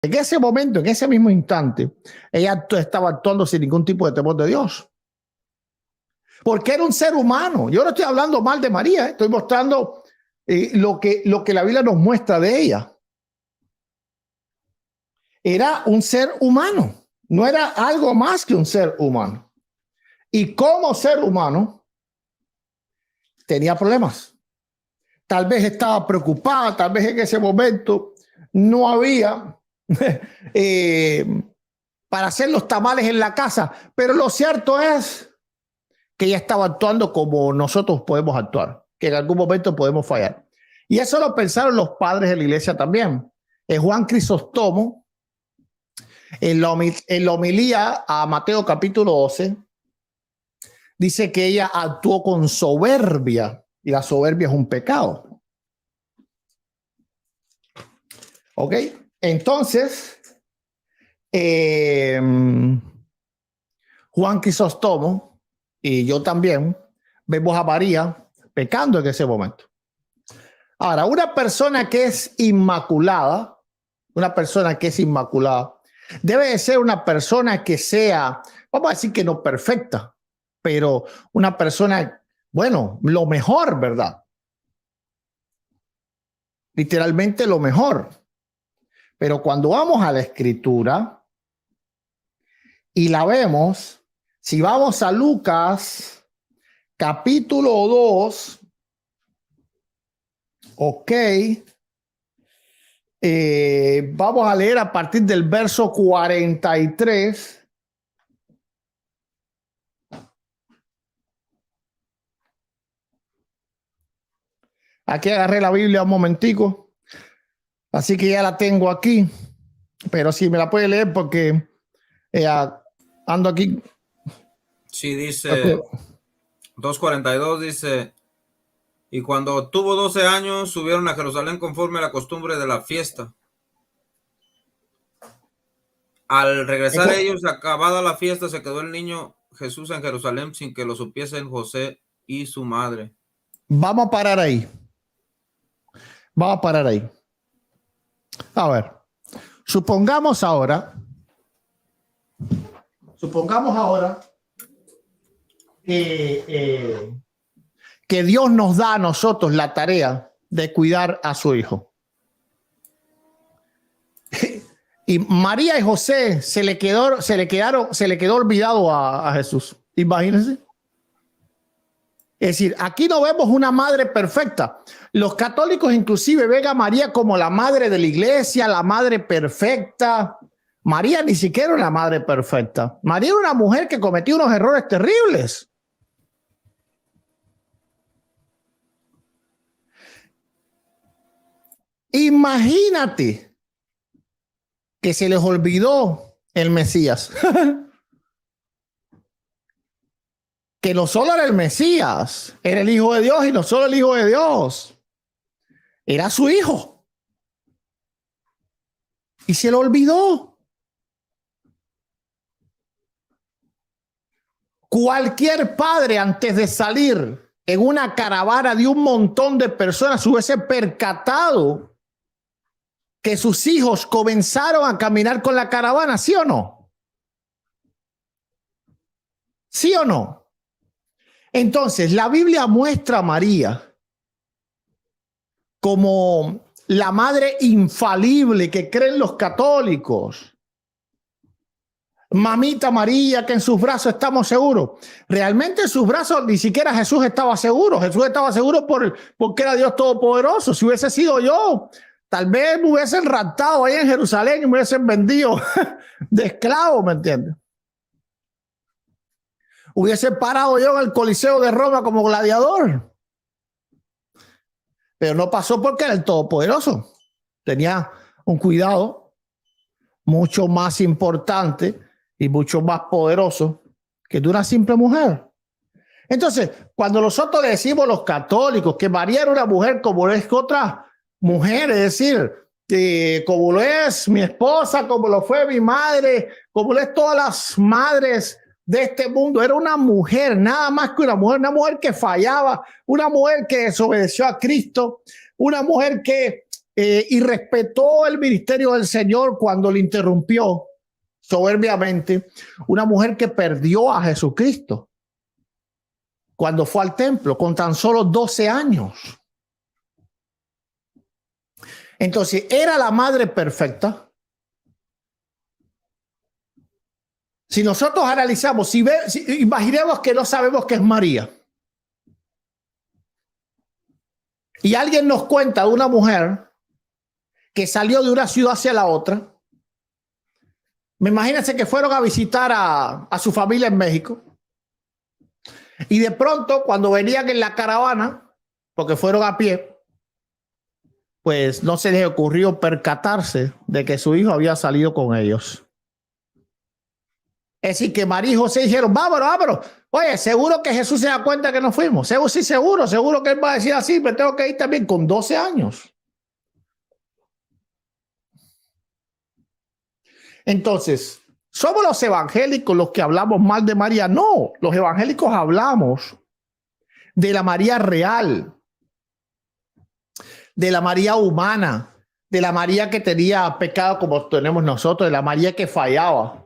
En ese momento, en ese mismo instante, ella estaba actuando sin ningún tipo de temor de Dios. Porque era un ser humano. Yo no estoy hablando mal de María, estoy mostrando lo que la Biblia nos muestra de ella. Era un ser humano, no era algo más que un ser humano. Y como ser humano, tenía problemas. Tal vez estaba preocupada, tal vez en ese momento no había para hacer los tamales en la casa. Pero lo cierto es que ella estaba actuando como nosotros podemos actuar, que en algún momento podemos fallar. Y eso lo pensaron los padres de la iglesia también. Juan Crisóstomo, en la homilía a Mateo capítulo 12, dice que ella actuó con soberbia, y la soberbia es un pecado. ¿Ok? Entonces, Juan Crisóstomo y yo también vemos a María pecando en ese momento. Ahora, una persona que es inmaculada, debe de ser una persona que sea, vamos a decir que no perfecta, pero una persona, bueno, lo mejor, ¿verdad? Literalmente lo mejor. Pero cuando vamos a la Escritura y la vemos, si vamos a Lucas capítulo 2, ok, vamos a leer a partir del verso 43. Aquí agarré la Biblia un momentico, así que ya la tengo aquí, pero si me la puede leer porque ando aquí. Sí, dice 2:42, dice: y cuando tuvo 12 años, subieron a Jerusalén conforme a la costumbre de la fiesta. Al regresar ellos, acabada la fiesta, se quedó el niño Jesús en Jerusalén sin que lo supiesen José y su madre. Vamos a parar ahí. A ver, supongamos ahora que Dios nos da a nosotros la tarea de cuidar a su hijo. Y María y José se le quedó olvidado a Jesús. Imagínense. Es decir, aquí no vemos una madre perfecta. Los católicos inclusive ven a María como la madre de la iglesia, la madre perfecta. María ni siquiera era una madre perfecta. María era una mujer que cometió unos errores terribles. Imagínate que se les olvidó el Mesías. Que no solo era el Mesías, era el Hijo de Dios, y no solo el Hijo de Dios, era su hijo. Y se lo olvidó. Cualquier padre, antes de salir en una caravana de un montón de personas, hubiese percatado que sus hijos comenzaron a caminar con la caravana, ¿sí o no? ¿Sí o no? Entonces, la Biblia muestra a María como la madre infalible que creen los católicos. Mamita María, que en sus brazos estamos seguros. Realmente en sus brazos ni siquiera Jesús estaba seguro. Jesús estaba seguro porque era Dios Todopoderoso. Si hubiese sido yo, tal vez me hubiesen raptado ahí en Jerusalén y me hubiesen vendido de esclavo, ¿me entiendes? Hubiese parado yo en el Coliseo de Roma como gladiador. Pero no pasó porque era el Todopoderoso. Tenía un cuidado mucho más importante y mucho más poderoso que de una simple mujer. Entonces, cuando nosotros le decimos los católicos que María era una mujer como es otra mujer, es decir, como lo es mi esposa, como lo fue mi madre, como lo es todas las madres de este mundo, era una mujer, nada más que una mujer que fallaba, una mujer que desobedeció a Cristo, una mujer que y respetó el ministerio del Señor cuando le interrumpió soberbiamente una mujer que perdió a Jesucristo cuando fue al templo con tan solo 12 años. Entonces, ¿era la madre perfecta? Si nosotros analizamos, si imaginemos que no sabemos que es María, y alguien nos cuenta de una mujer que salió de una ciudad hacia la otra, me imagínense que fueron a visitar a su familia en México, y de pronto cuando venían en la caravana, porque fueron a pie, pues no se les ocurrió percatarse de que su hijo había salido con ellos. Es decir, que María y José dijeron, vámonos, vámonos. Oye, seguro que Jesús se da cuenta que nos fuimos. Sí, seguro que él va a decir así, me tengo que ir también con 12 años. Entonces, ¿somos los evangélicos los que hablamos mal de María? No, los evangélicos hablamos de la María real, de la María humana, de la María que tenía pecado como tenemos nosotros, de la María que fallaba.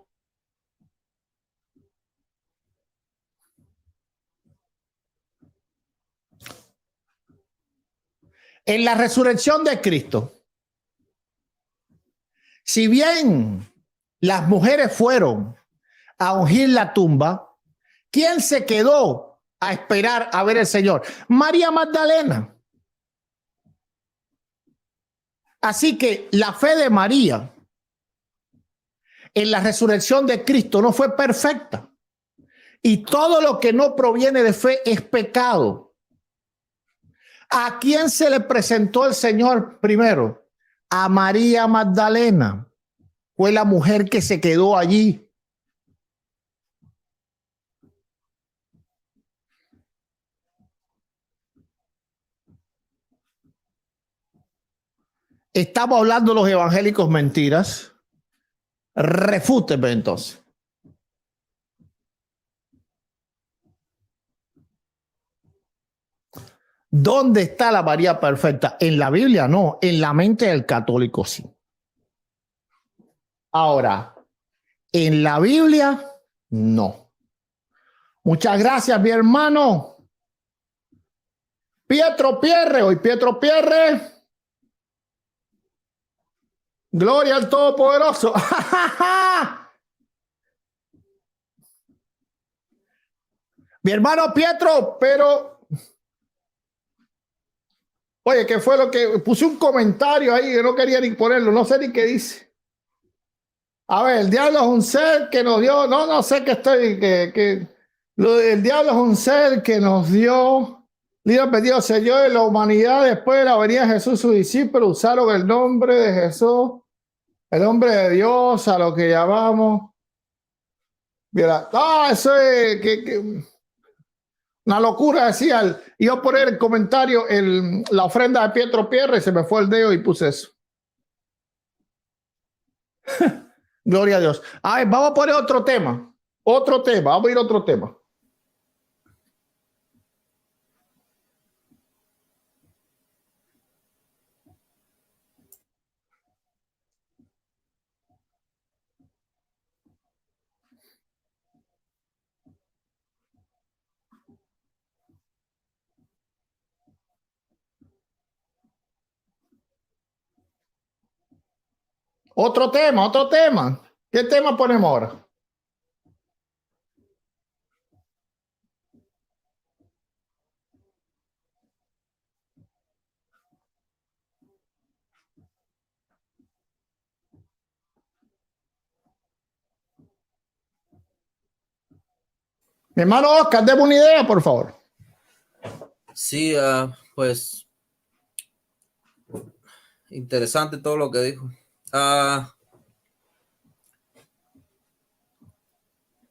En la resurrección de Cristo, si bien las mujeres fueron a ungir la tumba, ¿quién se quedó a esperar a ver al Señor? María Magdalena. Así que la fe de María en la resurrección de Cristo no fue perfecta. Y todo lo que no proviene de fe es pecado. ¿A quién se le presentó el Señor primero? A María Magdalena. Fue la mujer que se quedó allí. Estamos hablando de los evangélicos mentiras. Refúteme entonces. ¿Dónde está la María perfecta? En la Biblia no, en la mente del católico sí. Ahora, en la Biblia no. Muchas gracias, mi hermano. Pietro Pierre, hoy Pietro Pierre. Gloria al Todopoderoso. Mi hermano Pietro, pero oye, ¿qué fue lo que puse un comentario ahí que no quería ni ponerlo? No sé ni qué dice. A ver, el diablo es un ser que nos dio, no sé qué estoy, el diablo es un ser que nos dio, Dios perdió, Señor de la humanidad después de la venida de Jesús, sus discípulos usaron el nombre de Jesús, el nombre de Dios, a lo que llamamos. Mira, eso es una locura, decía. Iba a poner el comentario, la ofrenda de Pietro Pierre, se me fue el dedo y puse eso. Gloria a Dios. A ver, vamos a poner otro tema. Vamos a ir a otro tema. Otro tema. ¿Qué tema ponemos ahora? Mi hermano Oscar, deme una idea, por favor. Sí, pues interesante todo lo que dijo.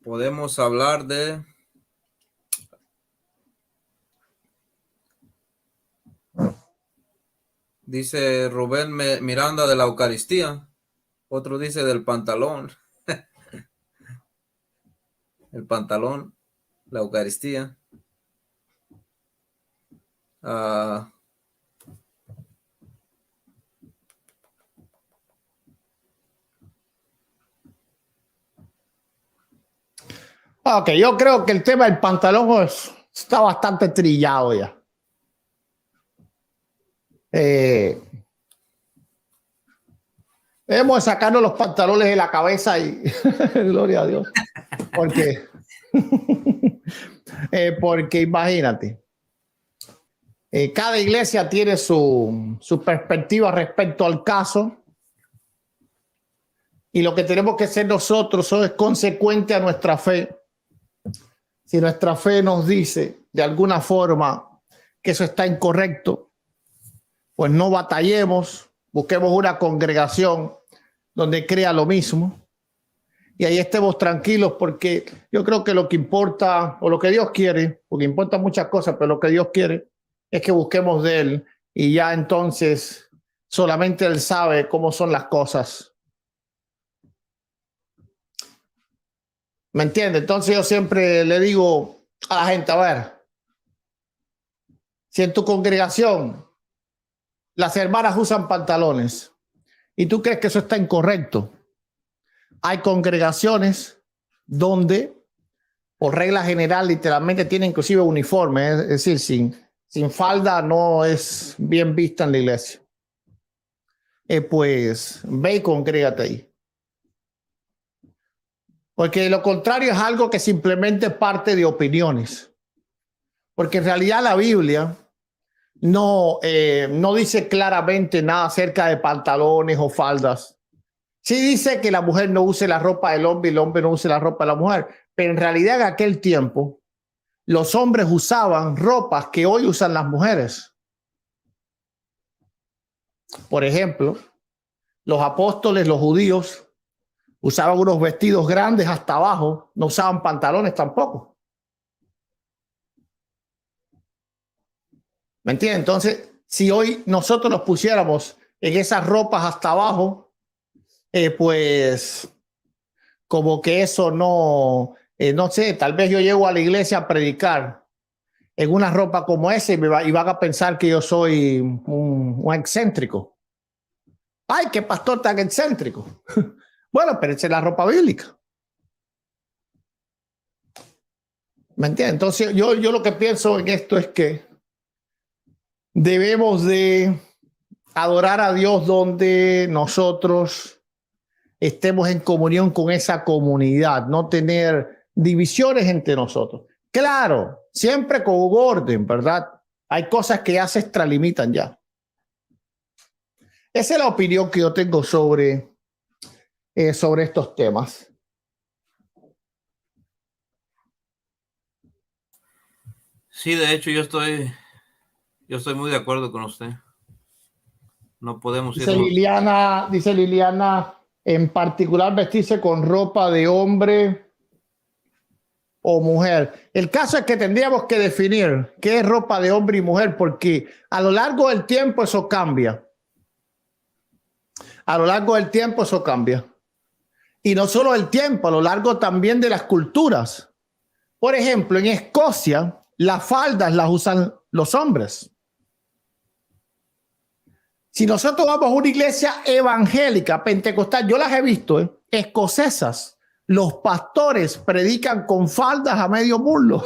Podemos hablar de dice Rubén Miranda de la Eucaristía. Otro dice del pantalón. El pantalón, la Eucaristía. Ok, yo creo que el tema del pantalón está bastante trillado ya. Debemos de sacarnos los pantalones de la cabeza y gloria a Dios. Porque, porque imagínate, cada iglesia tiene su perspectiva respecto al caso. Y lo que tenemos que ser nosotros es consecuente a nuestra fe. Si nuestra fe nos dice de alguna forma que eso está incorrecto, pues no batallemos, busquemos una congregación donde crea lo mismo y ahí estemos tranquilos, porque yo creo que lo que importa, o lo que Dios quiere, porque importan muchas cosas, pero lo que Dios quiere es que busquemos de Él, y ya entonces solamente Él sabe cómo son las cosas. ¿Me entiende? Entonces yo siempre le digo a la gente, a ver, si en tu congregación las hermanas usan pantalones y tú crees que eso está incorrecto, hay congregaciones donde, por regla general, literalmente tienen inclusive uniforme, es decir, sin falda no es bien vista en la iglesia. Pues ve y congrégate ahí. Porque lo contrario es algo que simplemente parte de opiniones. Porque en realidad la Biblia no dice claramente nada acerca de pantalones o faldas. Sí dice que la mujer no use la ropa del hombre y el hombre no use la ropa de la mujer. Pero en realidad en aquel tiempo los hombres usaban ropas que hoy usan las mujeres. Por ejemplo, los apóstoles, los judíos, usaban unos vestidos grandes hasta abajo, no usaban pantalones tampoco. ¿Me entiendes? Entonces, si hoy nosotros nos pusiéramos en esas ropas hasta abajo, pues como que eso no sé, tal vez yo llego a la iglesia a predicar en una ropa como esa y van a pensar que yo soy un excéntrico. Ay, qué pastor tan excéntrico. Bueno, pero esa es la ropa bíblica. ¿Me entiendes? Entonces yo lo que pienso en esto es que debemos de adorar a Dios donde nosotros estemos en comunión con esa comunidad, no tener divisiones entre nosotros. Claro, siempre con orden, ¿verdad? Hay cosas que ya se extralimitan ya. Esa es la opinión que yo tengo sobre estos temas. Sí, de hecho yo estoy muy de acuerdo con usted. No podemos dice irnos. Dice Liliana, en particular vestirse con ropa de hombre o mujer. El caso es que tendríamos que definir qué es ropa de hombre y mujer, porque a lo largo del tiempo eso cambia. A lo largo del tiempo eso cambia. Y no solo el tiempo, a lo largo también de las culturas. Por ejemplo, en Escocia, las faldas las usan los hombres. Si nosotros vamos a una iglesia evangélica, pentecostal, yo las he visto, escocesas, los pastores predican con faldas a medio muslo.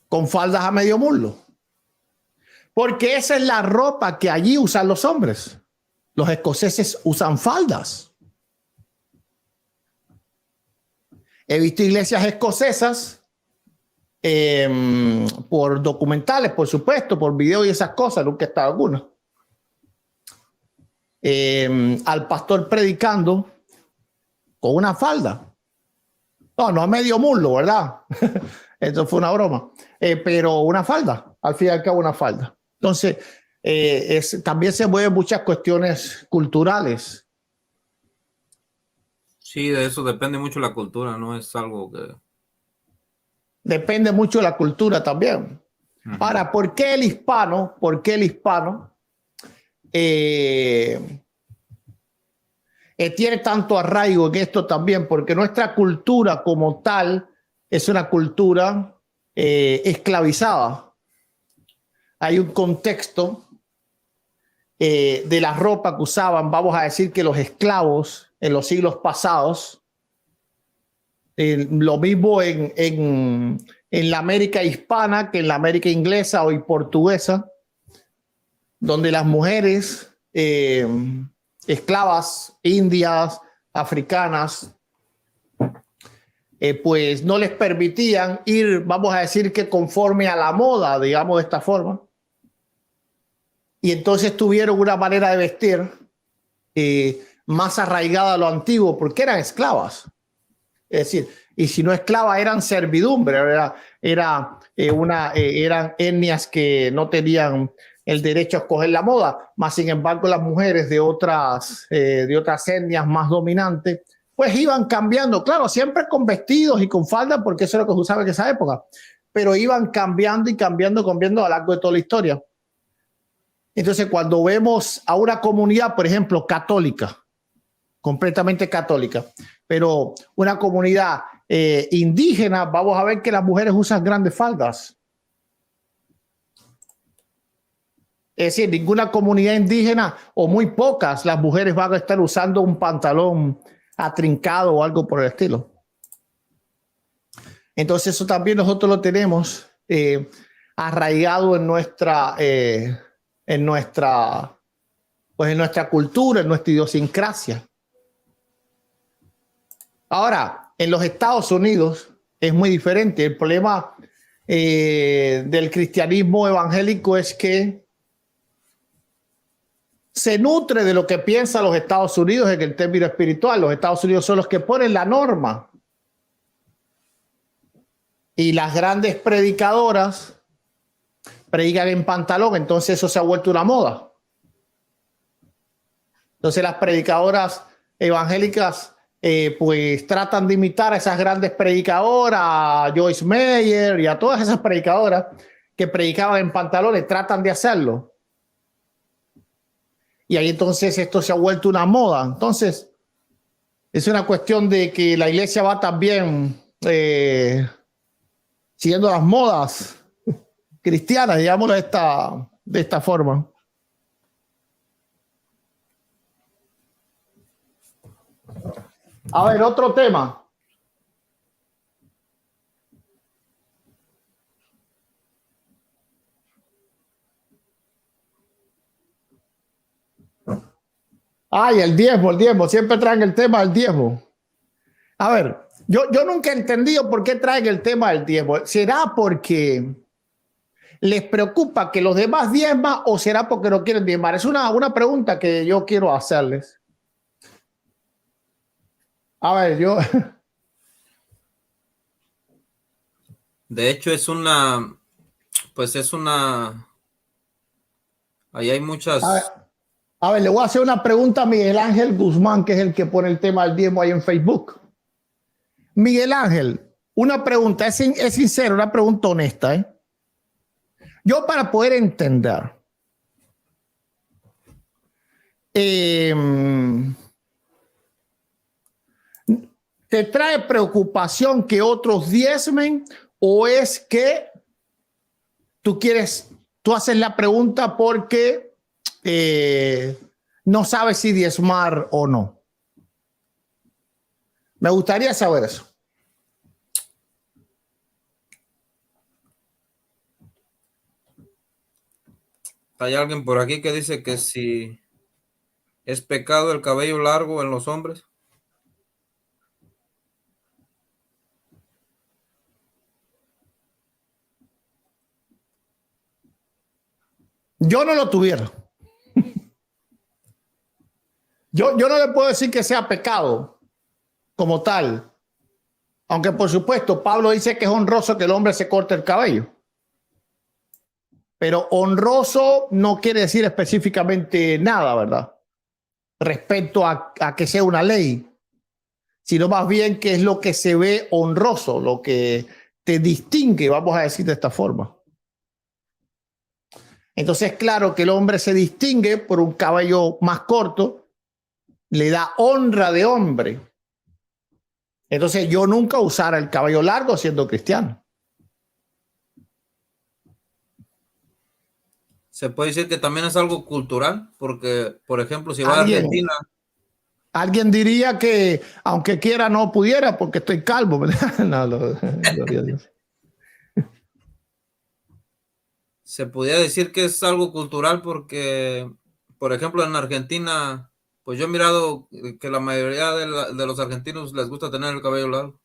Con faldas a medio muslo. Porque esa es la ropa que allí usan los hombres. Los escoceses usan faldas. He visto iglesias escocesas por documentales, por supuesto, por video y esas cosas, nunca he estado en una. Al pastor predicando con una falda. No a medio muslo, ¿verdad? Eso fue una broma. Pero una falda, al fin y al cabo una falda. Entonces, también se mueven muchas cuestiones culturales. Sí, de eso depende mucho la cultura, no es algo que... Depende mucho de la cultura también. Ahora, ¿por qué el hispano? Tiene tanto arraigo en esto también? Porque nuestra cultura como tal es una cultura esclavizada. Hay un contexto de la ropa que usaban, vamos a decir que los esclavos en los siglos pasados. Lo mismo en la América hispana que en la América inglesa o portuguesa, donde las mujeres esclavas, indias, africanas, pues no les permitían ir, vamos a decir que conforme a la moda, digamos de esta forma. Y entonces tuvieron una manera de vestir más arraigada a lo antiguo, porque eran esclavas. Es decir, y si no esclavas, eran servidumbre, eran etnias que no tenían el derecho a escoger la moda, más sin embargo las mujeres de otras etnias más dominantes, pues iban cambiando, claro, siempre con vestidos y con falda, porque eso es lo que se usaba en esa época, pero iban cambiando y cambiando a lo largo de toda la historia. Entonces, cuando vemos a una comunidad, por ejemplo, católica, completamente católica, pero una comunidad indígena, vamos a ver que las mujeres usan grandes faldas. Es decir, ninguna comunidad indígena o muy pocas las mujeres van a estar usando un pantalón atrincado o algo por el estilo. Entonces eso también nosotros lo tenemos arraigado en nuestra cultura, en nuestra idiosincrasia. Ahora, en los Estados Unidos es muy diferente. El problema del cristianismo evangélico es que se nutre de lo que piensan los Estados Unidos en el término espiritual. Los Estados Unidos son los que ponen la norma. Y las grandes predicadoras predican en pantalón, entonces eso se ha vuelto una moda. Entonces las predicadoras evangélicas pues tratan de imitar a esas grandes predicadoras, a Joyce Meyer y a todas esas predicadoras que predicaban en pantalones, tratan de hacerlo. Y ahí entonces esto se ha vuelto una moda. Entonces es una cuestión de que la iglesia va también siguiendo las modas cristianas, digámoslo de esta forma. A ver, otro tema. Ay, el diezmo. Siempre traen el tema del diezmo. A ver, yo nunca he entendido por qué traen el tema del diezmo. ¿Será porque les preocupa que los demás diezman o será porque no quieren diezmar? Es una pregunta que yo quiero hacerles. A ver, De hecho, ahí hay muchas. A ver, le voy a hacer una pregunta a Miguel Ángel Guzmán, que es el que pone el tema del diezmo ahí en Facebook. Miguel Ángel, una pregunta, es sincera, una pregunta honesta, ¿eh? Yo para poder entender, ¿te trae preocupación que otros diezmen o es que tú haces la pregunta porque no sabes si diezmar o no? Me gustaría saber eso. Hay alguien por aquí que dice que si es pecado el cabello largo en los hombres. Yo no lo tuviera. Yo no le puedo decir que sea pecado como tal. Aunque por supuesto Pablo dice que es honroso que el hombre se corte el cabello. Pero honroso no quiere decir específicamente nada, ¿verdad? Respecto a que sea una ley. Sino más bien que es lo que se ve honroso, lo que te distingue, vamos a decir de esta forma. Entonces, claro que el hombre se distingue por un cabello más corto, le da honra de hombre. Entonces, yo nunca usara el cabello largo siendo cristiano. Se puede decir que también es algo cultural, porque, por ejemplo, si va a Argentina, Alguien diría que aunque quiera no pudiera porque estoy calvo. No, gloria a Dios. Se podría decir que es algo cultural porque, por ejemplo, en Argentina, pues yo he mirado que la mayoría de los argentinos les gusta tener el cabello largo.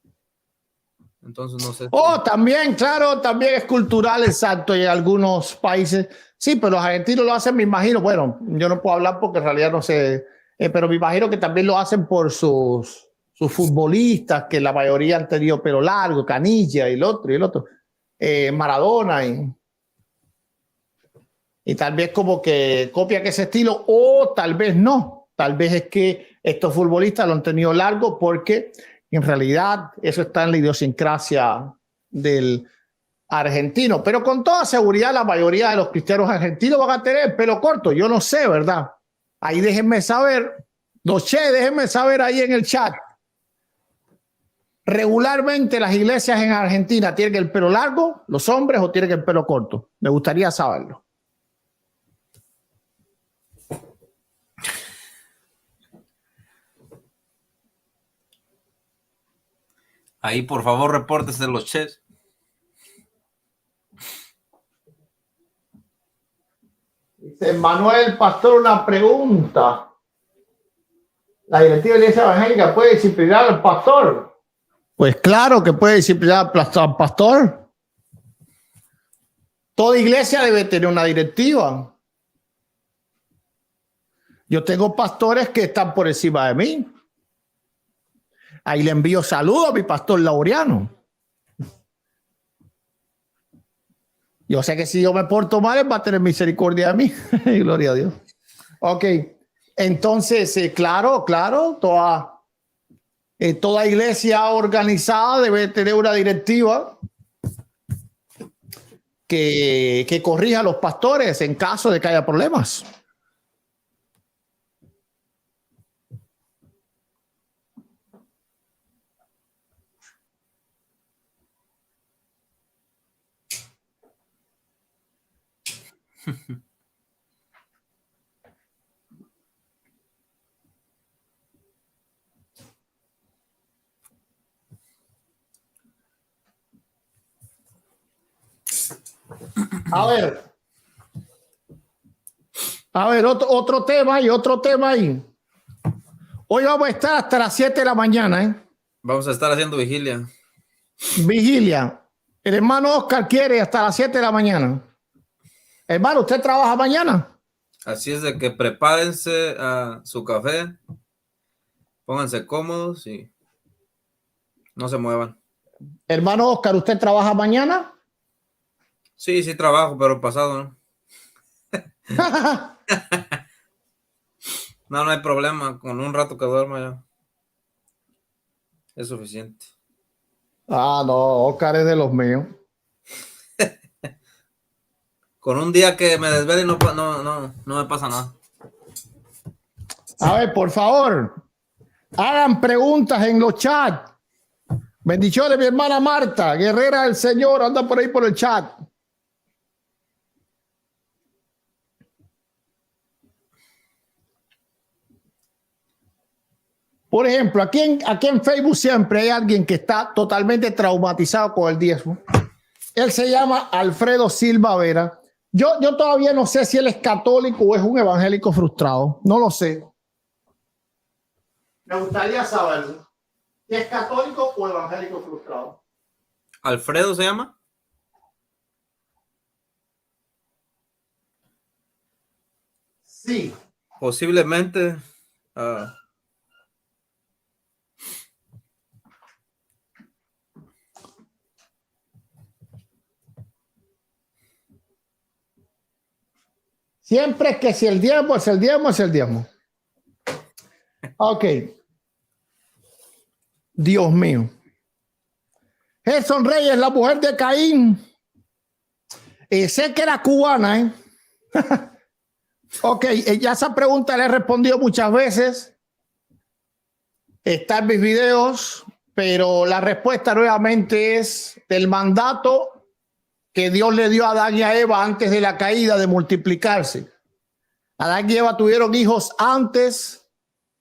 Entonces no sé. Oh, también, claro, también es cultural, exacto, y en algunos países. Sí, pero los argentinos lo hacen, me imagino. Bueno, yo no puedo hablar porque en realidad no sé, pero me imagino que también lo hacen por sus futbolistas, que la mayoría han tenido pelo largo, Canilla y el otro, Maradona y tal vez como que copia que ese estilo, o tal vez no. Tal vez es que estos futbolistas lo han tenido largo porque en realidad eso está en la idiosincrasia del argentino. Pero con toda seguridad la mayoría de los cristianos argentinos van a tener pelo corto. Yo no sé, ¿verdad? Ahí déjenme saber. Déjenme saber ahí en el chat. Regularmente las iglesias en Argentina tienen el pelo largo, los hombres, o tienen el pelo corto. Me gustaría saberlo. Ahí, por favor, repórtese los chefs. Dice Manuel Pastor, una pregunta. ¿La directiva de la iglesia evangélica puede disciplinar al pastor? Pues claro que puede disciplinar al pastor. Toda iglesia debe tener una directiva. Yo tengo pastores que están por encima de mí. Ahí le envío saludos a mi pastor Laureano. Yo sé que si yo me porto mal, él va a tener misericordia de mí. Gloria a Dios. Ok. Entonces, claro, toda iglesia organizada debe tener una directiva que corrija a los pastores en caso de que haya problemas. A ver, otro tema ahí. Hoy vamos a estar hasta las 7 de la mañana, ¿eh? Vamos a estar haciendo vigilia. Vigilia. El hermano Oscar quiere hasta las 7 de la mañana. Hermano, ¿usted trabaja mañana? Así es de que prepárense a su café, pónganse cómodos y no se muevan. Hermano Oscar, ¿usted trabaja mañana? Sí, sí trabajo, pero pasado, ¿no? No hay problema. Con un rato que duerma ya es suficiente. Ah, no, Oscar es de los míos. Con un día que me desvele no me pasa nada. A ver, por favor, hagan preguntas en los chats. Bendiciones, mi hermana Marta, guerrera del Señor, anda por ahí por el chat. Por ejemplo, aquí en Facebook siempre hay alguien que está totalmente traumatizado con el diezmo. Él se llama Alfredo Silva Vera. Yo todavía no sé si él es católico o es un evangélico frustrado. No lo sé. Me gustaría saberlo. Si es católico o evangélico frustrado. ¿Alfredo se llama? Sí. Posiblemente. Siempre es que si el diezmo es el diezmo, es el diezmo. Ok. Dios mío. Gerson Reyes, la mujer de Caín. Sé que era cubana, ¿eh? Ok, ya esa pregunta le he respondido muchas veces. Está en mis videos, pero la respuesta nuevamente es del mandato que Dios le dio a Adán y a Eva antes de la caída de multiplicarse. Adán y Eva tuvieron hijos antes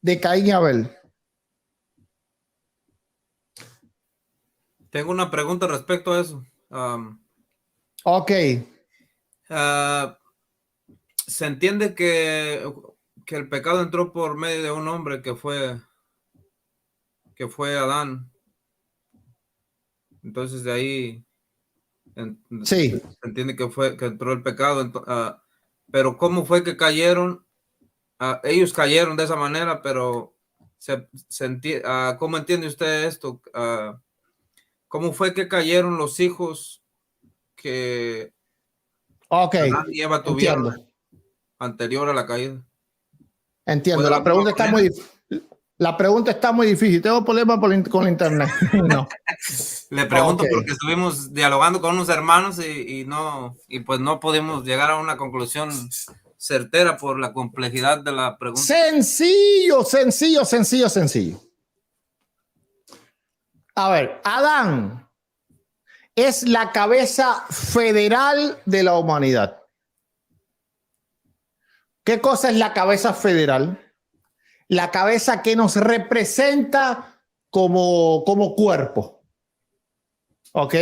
de Caín y Abel. Tengo una pregunta respecto a eso. Ok. Se entiende que el pecado entró por medio de un hombre que fue Adán. Entonces de ahí Sí. se entiende que entró el pecado. Pero ¿cómo fue que cayeron? Ellos cayeron de esa manera, pero ¿cómo entiende usted esto? ¿Cómo fue que cayeron los hijos que Ok. Adán y Eva tuvieron Entiendo. anterior a la caída? Entiendo. ¿Puede alguna manera? La pregunta está muy difícil. Tengo problemas con internet. No. Le pregunto Ok. porque estuvimos dialogando con unos hermanos y pues no pudimos llegar a una conclusión certera por la complejidad de la pregunta. Sencillo. A ver, Adán es la cabeza federal de la humanidad. ¿Qué cosa es la cabeza federal? La cabeza que nos representa como cuerpo. ¿Ok?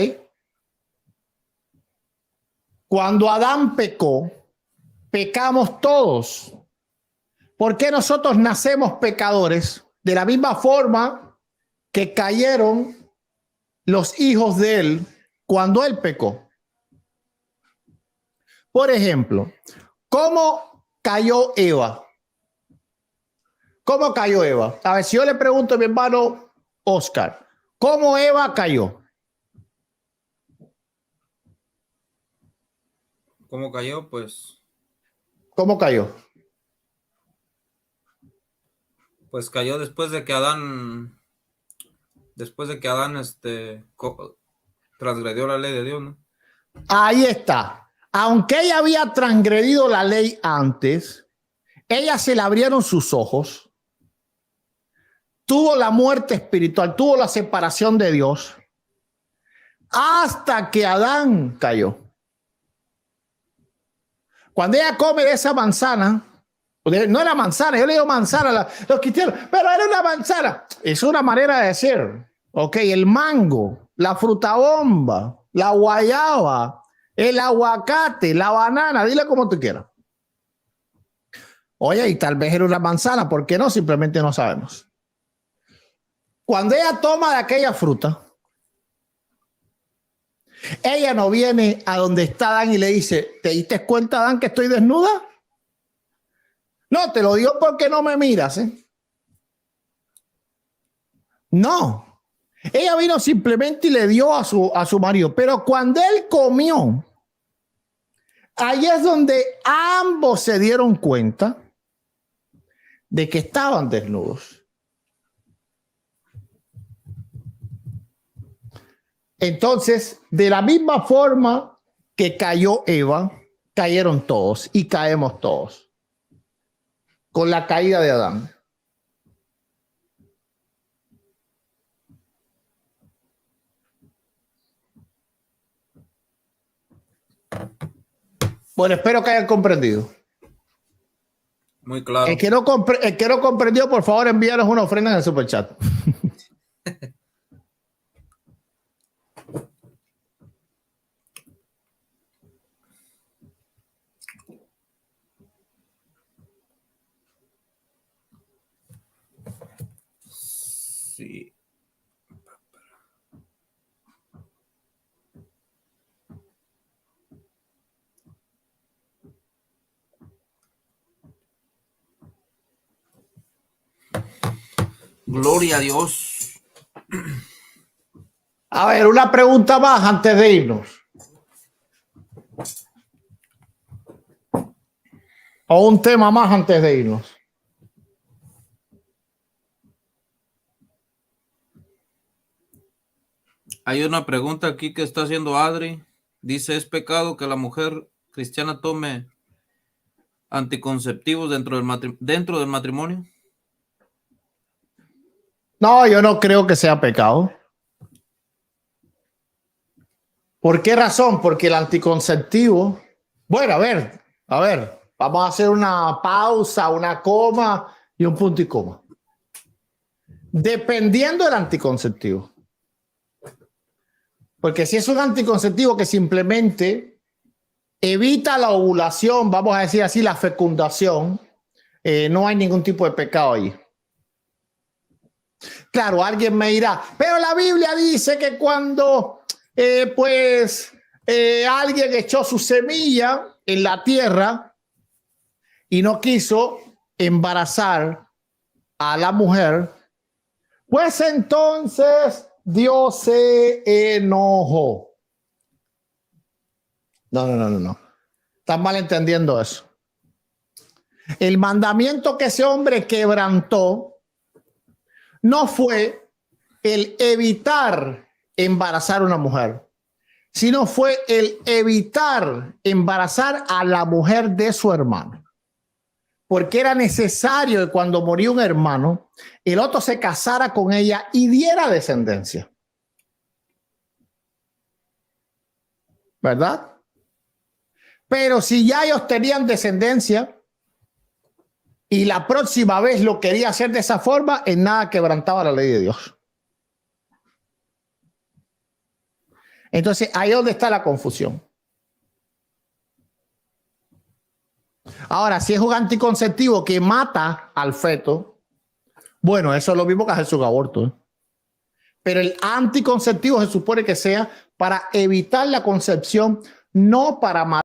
Cuando Adán pecó, pecamos todos. ¿Por qué nosotros nacemos pecadores? De la misma forma que cayeron los hijos de él cuando él pecó. Por ejemplo, ¿cómo cayó Eva? ¿Cómo cayó Eva? A ver, si yo le pregunto a mi hermano Oscar, ¿cómo Eva cayó? ¿Cómo cayó? Pues ¿Cómo cayó? cayó después de que Adán transgredió la ley de Dios, ¿no? Ahí está. Aunque ella había transgredido la ley antes, ella se le abrieron sus ojos, tuvo la muerte espiritual, tuvo la separación de Dios, hasta que Adán cayó. Cuando ella come de esa manzana, no era manzana, yo le digo manzana, los cristianos, pero era una manzana. Es una manera de decir, ok, el mango, la fruta bomba, la guayaba, el aguacate, la banana, dile como tú quieras. Oye, y tal vez era una manzana, ¿por qué no? Simplemente no sabemos. Cuando ella toma de aquella fruta, ella no viene a donde está Adán y le dice, ¿te diste cuenta, Adán, que estoy desnuda? No, te lo digo porque no me miras, ¿eh? No. Ella vino simplemente y le dio a su marido. Pero cuando él comió, ahí es donde ambos se dieron cuenta de que estaban desnudos. Entonces, de la misma forma que cayó Eva, cayeron todos y caemos todos con la caída de Adán. Bueno, espero que hayan comprendido. Muy claro. El que no comprendió, por favor, envíanos una ofrenda en el superchat. Sí. Gloria a Dios. A ver, una pregunta más antes de irnos. O un tema más antes de irnos. Hay una pregunta aquí que está haciendo Adri. Dice, ¿es pecado que la mujer cristiana tome anticonceptivos dentro del matrimonio? No, yo no creo que sea pecado. ¿Por qué razón? Porque el anticonceptivo... Bueno, a ver. Vamos a hacer una pausa, una coma y un punto y coma. dependiendo del anticonceptivo. Porque si es un anticonceptivo que simplemente evita la ovulación, vamos a decir así, la fecundación, no hay ningún tipo de pecado ahí. Claro, alguien me dirá, pero la Biblia dice que cuando alguien echó su semilla en la tierra y no quiso embarazar a la mujer, pues entonces Dios se enojó. No. Están mal entendiendo eso. El mandamiento que ese hombre quebrantó no fue el evitar embarazar a una mujer, sino fue el evitar embarazar a la mujer de su hermano. Porque era necesario que cuando moría un hermano, el otro se casara con ella y diera descendencia. ¿Verdad? Pero si ya ellos tenían descendencia y la próxima vez lo quería hacer de esa forma, en nada quebrantaba la ley de Dios. Entonces, ahí es donde está la confusión. Ahora, si es un anticonceptivo que mata al feto, bueno, eso es lo mismo que hacer su aborto, ¿eh? Pero el anticonceptivo se supone que sea para evitar la concepción, no para matar.